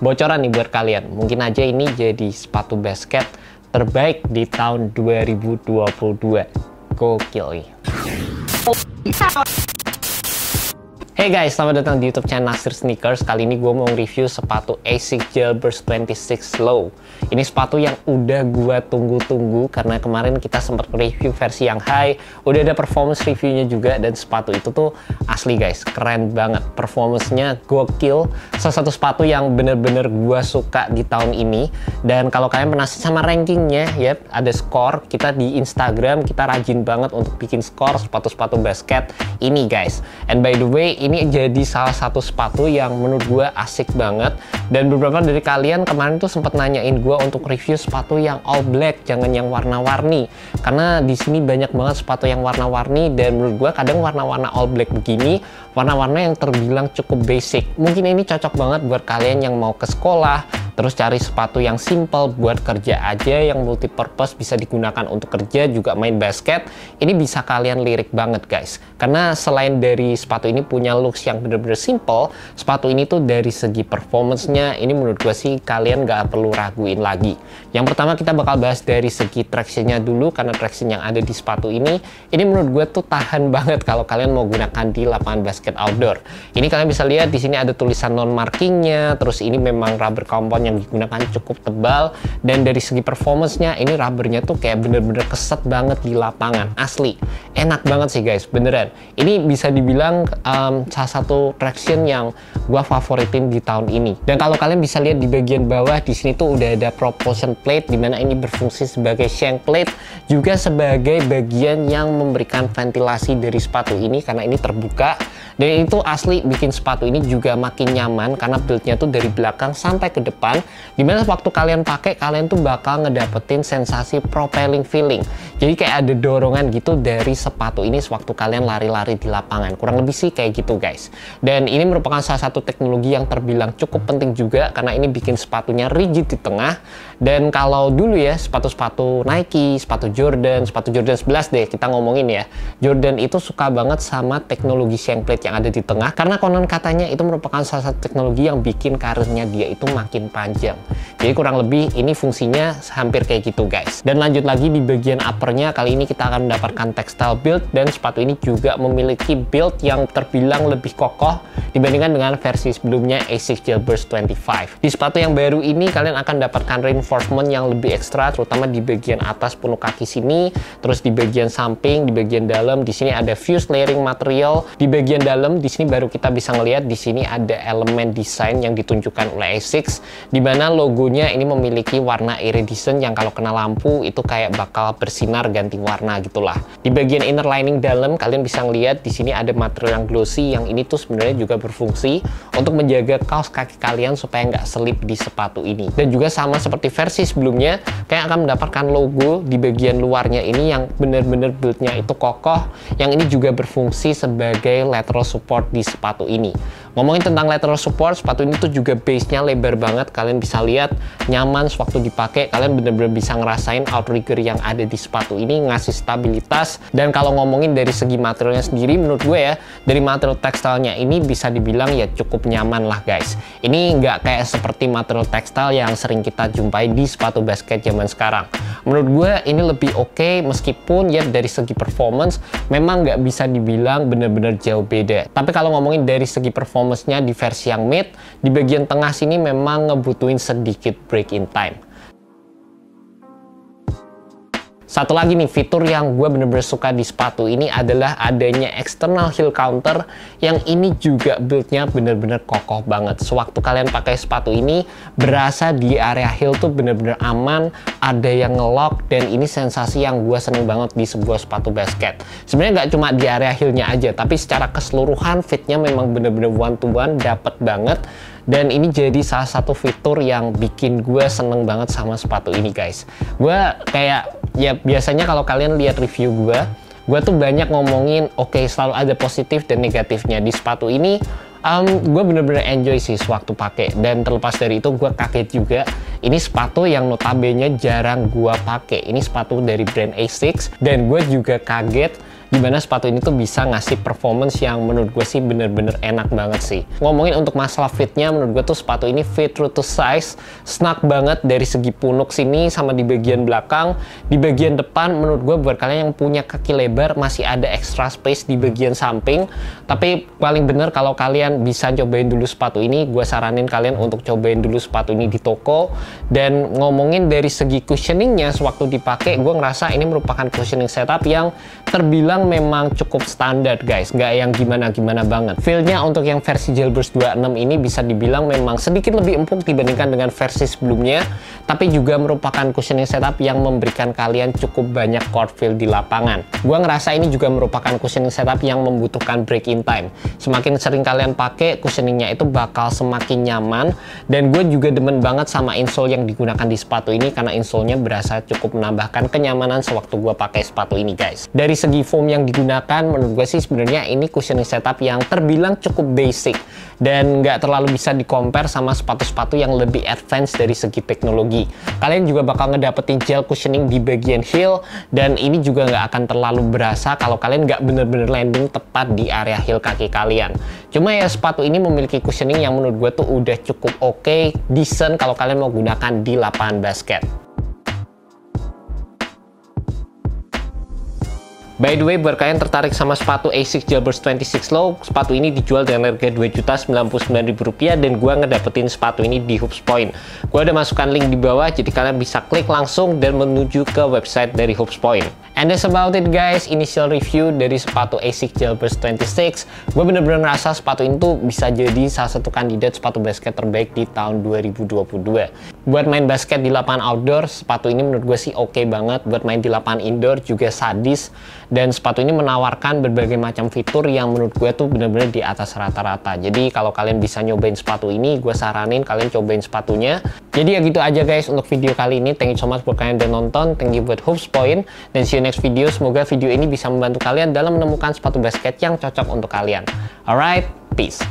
bocoran nih buat kalian. Mungkin aja ini jadi sepatu basket terbaik di tahun 2022. Gokil nih. Hey guys, selamat datang di YouTube channel Naksir Sneakers. Kali ini gue mau review sepatu ASICS Jailburst 26 Low. Ini sepatu yang udah gue tunggu-tunggu karena kemarin kita sempat review versi yang high, udah ada performance reviewnya juga, dan sepatu itu tuh asli guys, keren banget. Performance-nya gokil, salah satu sepatu yang bener-bener gue suka di tahun ini. Dan kalau kalian penasaran sama rankingnya, ya ada skor kita di Instagram, kita rajin banget untuk bikin skor sepatu-sepatu basket ini guys. And by the way, ini jadi salah satu sepatu yang menurut gue asik banget, dan beberapa dari kalian kemarin tuh sempat nanyain gue untuk review sepatu yang all black, jangan yang warna-warni, karena di sini banyak banget sepatu yang warna-warni, dan menurut gue kadang warna-warna all black begini warna-warna yang terbilang cukup basic. Mungkin ini cocok banget buat kalian yang mau ke sekolah, terus cari sepatu yang simple buat kerja aja, yang multi purpose, bisa digunakan untuk kerja juga main basket. Ini bisa kalian lirik banget guys, karena selain dari sepatu ini punya looks yang bener-bener simple, sepatu ini tuh dari segi performance-nya ini menurut gue sih kalian gak perlu raguin lagi. Yang pertama kita bakal bahas dari segi traction-nya dulu, karena traction yang ada di sepatu ini menurut gue tuh tahan banget kalau kalian mau gunakan di lapangan basket outdoor. Ini kalian bisa lihat di sini ada tulisan non markingnya, terus ini memang rubber compound yang digunakan cukup tebal, dan dari segi performance-nya ini rubbernya tuh kayak bener-bener keset banget di lapangan, asli enak banget sih guys, beneran. Ini bisa dibilang salah satu traction yang gua favoritin di tahun ini. Dan kalau kalian bisa lihat di bagian bawah di sini tuh udah ada propulsion plate, dimana ini berfungsi sebagai shank plate, juga sebagai bagian yang memberikan ventilasi dari sepatu ini karena ini terbuka. Dan itu asli bikin sepatu ini juga makin nyaman karena build-nya tuh dari belakang sampai ke depan, dimana waktu kalian pakai kalian tuh bakal ngedapetin sensasi propelling feeling. Jadi kayak ada dorongan gitu dari sepatu ini sewaktu kalian lari-lari di lapangan. Kurang lebih sih kayak gitu guys. Dan ini merupakan salah satu teknologi yang terbilang cukup penting juga karena ini bikin sepatunya rigid di tengah. Dan kalau dulu ya sepatu-sepatu Nike, sepatu Jordan 11 deh kita ngomongin ya, Jordan itu suka banget sama teknologi shank plate yang ada di tengah, karena konon katanya itu merupakan salah satu teknologi yang bikin karirnya dia itu makin panjang. Jadi kurang lebih ini fungsinya hampir kayak gitu guys. Dan lanjut lagi di bagian uppernya, kali ini kita akan mendapatkan textile build, dan sepatu ini juga memiliki build yang terbilang lebih kokoh dibandingkan dengan versi sebelumnya ASICS Jailburst 25. Di sepatu yang baru ini kalian akan dapatkan reinforcement yang lebih ekstra, terutama di bagian atas punuk kaki sini, terus di bagian samping, di bagian dalam. Di sini ada fused layering material. Di bagian dalam di sini baru kita bisa ngelihat di sini ada elemen desain yang ditunjukkan oleh ASICS, di mana logonya ini memiliki warna iridescent yang kalau kena lampu itu kayak bakal bersinar ganti warna gitulah. Di bagian inner lining dalam kalian bisa ngelihat di sini ada material yang glossy, yang ini tuh sebenarnya juga berfungsi untuk menjaga kaos kaki kalian supaya nggak selip di sepatu ini. Dan juga sama seperti versi sebelumnya, kayak akan mendapatkan logo di bagian luarnya ini yang bener-bener build-nya itu kokoh, yang ini juga berfungsi sebagai lateral support di sepatu ini. Ngomongin tentang lateral support, sepatu ini tuh juga base-nya lebar banget, kalian bisa lihat nyaman sewaktu dipakai, kalian bener-bener bisa ngerasain outrigger yang ada di sepatu ini, ngasih stabilitas. Dan kalau ngomongin dari segi materialnya sendiri, menurut gue ya, dari material tekstilnya ini bisa dibilang ya cukup nyaman lah guys. Ini nggak kayak seperti material tekstil yang sering kita jumpai di sepatu basket zaman sekarang. Menurut gue ini lebih oke, meskipun ya dari segi performance memang nggak bisa dibilang bener-bener jauh beda. Tapi kalau ngomongin dari segi performance-nya di versi yang mid, di bagian tengah sini memang ngebutuhin sedikit break in time. Satu lagi nih fitur yang gue bener-bener suka di sepatu ini adalah adanya external heel counter, yang ini juga build-nya bener-bener kokoh banget. Sewaktu kalian pakai sepatu ini berasa di area heel tuh bener-bener aman, ada yang ngelock, dan ini sensasi yang gue seneng banget di sebuah sepatu basket. Sebenarnya nggak cuma di area heel-nya aja, tapi secara keseluruhan fitnya memang bener-bener one to one, dapet banget. Dan ini jadi salah satu fitur yang bikin gue seneng banget sama sepatu ini guys. Gue kayak ya biasanya kalau kalian lihat review gue tuh banyak ngomongin oke, selalu ada positif dan negatifnya. Di sepatu ini gue bener-bener enjoy sih sewaktu pakai, dan terlepas dari itu gue kaget juga. Ini sepatu yang notabene jarang gue pakai. Ini sepatu dari brand ASICS, dan gue juga kaget gimana sepatu ini tuh bisa ngasih performance yang menurut gue sih bener-bener enak banget sih. Ngomongin untuk masalah fitnya, menurut gue tuh sepatu ini fit true to size, snug banget dari segi punuk sini sama di bagian belakang. Di bagian depan menurut gue buat kalian yang punya kaki lebar masih ada extra space di bagian samping. Tapi paling bener kalau kalian bisa cobain dulu sepatu ini, gue saranin kalian untuk cobain dulu sepatu ini di toko. Dan ngomongin dari segi cushioningnya sewaktu dipakai, gue ngerasa ini merupakan cushioning setup yang terbilang memang cukup standar guys, nggak yang gimana-gimana banget. Feel-nya untuk yang versi Jailburst 26 ini bisa dibilang memang sedikit lebih empuk dibandingkan dengan versi sebelumnya, tapi juga merupakan cushioning setup yang memberikan kalian cukup banyak court feel di lapangan. Gua ngerasa ini juga merupakan cushioning setup yang membutuhkan break in time. Semakin sering kalian pakai, cushioningnya itu bakal semakin nyaman, dan gue juga demen banget sama insole yang digunakan di sepatu ini karena insole-nya berasa cukup menambahkan kenyamanan sewaktu gue pakai sepatu ini guys. Dari segi foam yang digunakan, menurut gue sih sebenarnya ini cushioning setup yang terbilang cukup basic dan nggak terlalu bisa di-compare sama sepatu-sepatu yang lebih advance dari segi teknologi. Kalian juga bakal ngedapetin gel cushioning di bagian heel, dan ini juga nggak akan terlalu berasa kalau kalian nggak bener-bener landing tepat di area heel kaki kalian. Cuma ya sepatu ini memiliki cushioning yang menurut gue tuh udah cukup oke, decent kalau kalian mau gunakan di lapangan basket. By the way, buat kalian tertarik sama sepatu ASICS Jailburst 26 Low, sepatu ini dijual dengan harga Rp2.099.000 dan gua ngedapetin sepatu ini di Hoops Point. Gua ada masukkan link di bawah, jadi kalian bisa klik langsung dan menuju ke website dari Hoops Point. And that's about it guys, initial review dari sepatu ASICS Jailburst 26. Gue bener-bener ngerasa sepatu ini tuh bisa jadi salah satu kandidat sepatu basket terbaik di tahun 2022. Buat main basket di lapangan outdoor, sepatu ini menurut gue sih oke banget. Buat main di lapangan indoor juga sadis. Dan sepatu ini menawarkan berbagai macam fitur yang menurut gue tuh bener-bener di atas rata-rata. Jadi kalau kalian bisa nyobain sepatu ini, gue saranin kalian cobain sepatunya. Jadi ya gitu aja guys untuk video kali ini. Thank you so much buat kalian udah nonton. Thank you buat Hoops Point. Dan see you next video. Semoga video ini bisa membantu kalian dalam menemukan sepatu basket yang cocok untuk kalian. Alright, peace.